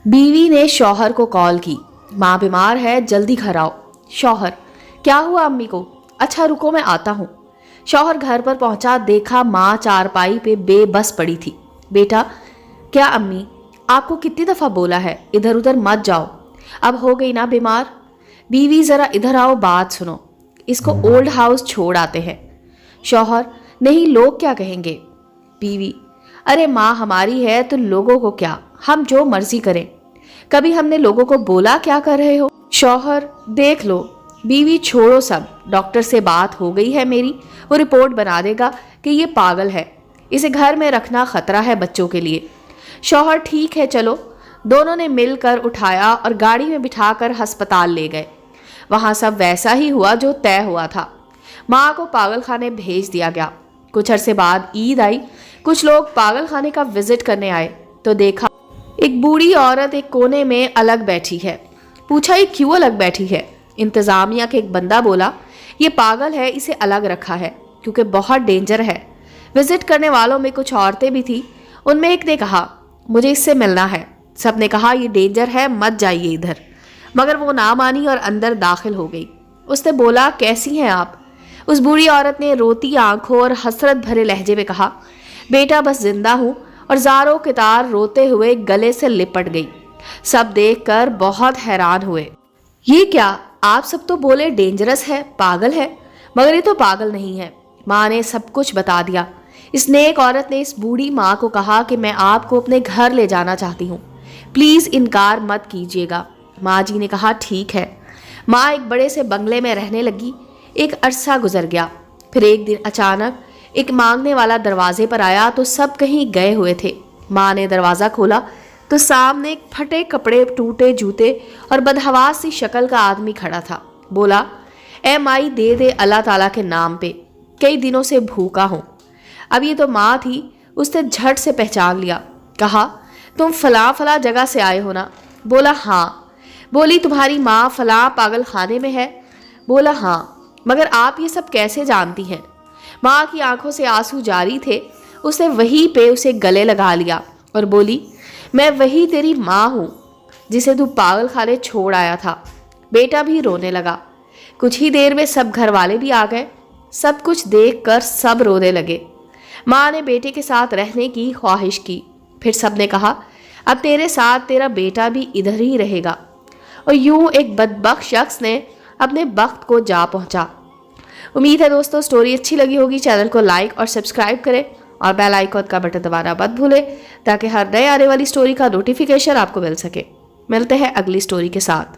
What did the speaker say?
बीवी ने शौहर को कॉल की, माँ बीमार है, जल्दी घर आओ। शौहर, क्या हुआ अम्मी को? अच्छा रुको मैं आता हूँ। शौहर घर पर पहुंचा, देखा माँ चारपाई पे बेबस पड़ी थी। बेटा, क्या अम्मी, आपको कितनी दफ़ा बोला है इधर उधर मत जाओ, अब हो गई ना बीमार। बीवी ज़रा इधर आओ, बात सुनो, इसको ओल्ड हाउस छोड़ आते हैं। शौहर, नहीं लोग क्या कहेंगे। बीवी, अरे माँ हमारी है तो लोगों को क्या, हम जो मर्जी करें, कभी हमने लोगों को बोला क्या कर रहे हो। शौहर, देख लो। बीवी, छोड़ो सब, डॉक्टर से बात हो गई है मेरी, वो रिपोर्ट बना देगा कि ये पागल है, इसे घर में रखना खतरा है बच्चों के लिए। शौहर, ठीक है चलो। दोनों ने मिलकर उठाया और गाड़ी में बिठाकर अस्पताल ले गए। वहाँ सब वैसा ही हुआ जो तय हुआ था। माँ को पागल खाने भेज दिया गया। कुछ अरसे बाद ईद आई, कुछ लोग पागल खाने का विजिट करने आए तो देखा एक बूढ़ी औरत एक कोने में अलग बैठी है। पूछा ये क्यों अलग बैठी है। इंतजामिया के एक बंदा बोला ये पागल है, इसे अलग रखा है क्योंकि बहुत डेंजर है। विजिट करने वालों में कुछ औरतें भी थी, उनमें एक ने कहा मुझे इससे मिलना है। सब ने कहा ये डेंजर है, मत जाइए इधर, मगर वो ना मानी और अंदर दाखिल हो गई। उसने बोला कैसी हैं आप। उस बूढ़ी औरत ने रोती आंखों और हसरत भरे लहजे में कहा बेटा बस जिंदा हूँ, और ज़ारों के तार रोते हुए गले से लिपट गई। सब देखकर बहुत हैरान हुए। ये क्या, आप सब तो बोले डेंजरस है, पागल है, मगर ये तो पागल नहीं है। माँ ने सब कुछ बता दिया। इस नेक औरत ने इस बूढ़ी माँ को कहा कि मैं आपको अपने घर ले जाना चाहती हूँ, प्लीज़ इनकार मत कीजिएगा। माँ जी ने कहा ठीक है। माँ एक बड़े से बंगले में रहने लगी। एक अरसा गुजर गया। फिर एक दिन अचानक एक मांगने वाला दरवाजे पर आया तो सब कहीं गए हुए थे। माँ ने दरवाज़ा खोला तो सामने एक फटे कपड़े, टूटे जूते और बदहवास सी शक्ल का आदमी खड़ा था। बोला ए माई, दे दे अल्लाह ताला के नाम पे, कई दिनों से भूखा हूँ। अब ये तो माँ थी, उसने झट से पहचान लिया। कहा तुम फलां फलां जगह से आए हो ना। बोला हाँ। बोली तुम्हारी माँ फलां पागल खाने में है। बोला हाँ, मगर आप ये सब कैसे जानती हैं। माँ की आंखों से आंसू जारी थे। उसने वहीं पे उसे गले लगा लिया और बोली मैं वही तेरी माँ हूँ जिसे तू पागल खाने छोड़ आया था। बेटा भी रोने लगा। कुछ ही देर में सब घर वाले भी आ गए। सब कुछ देखकर सब रोने लगे। माँ ने बेटे के साथ रहने की ख्वाहिश की। फिर सब ने कहा अब तेरे साथ तेरा बेटा भी इधर ही रहेगा। और यूं एक बदबख्त शख्स ने अपने वक्त को जा पहुंचा। उम्मीद है दोस्तों स्टोरी अच्छी लगी होगी। चैनल को लाइक और सब्सक्राइब करें और बेल आइकन का बटन दबाना मत भूलें ताकि हर नए आने वाली स्टोरी का नोटिफिकेशन आपको मिल सके। मिलते हैं अगली स्टोरी के साथ।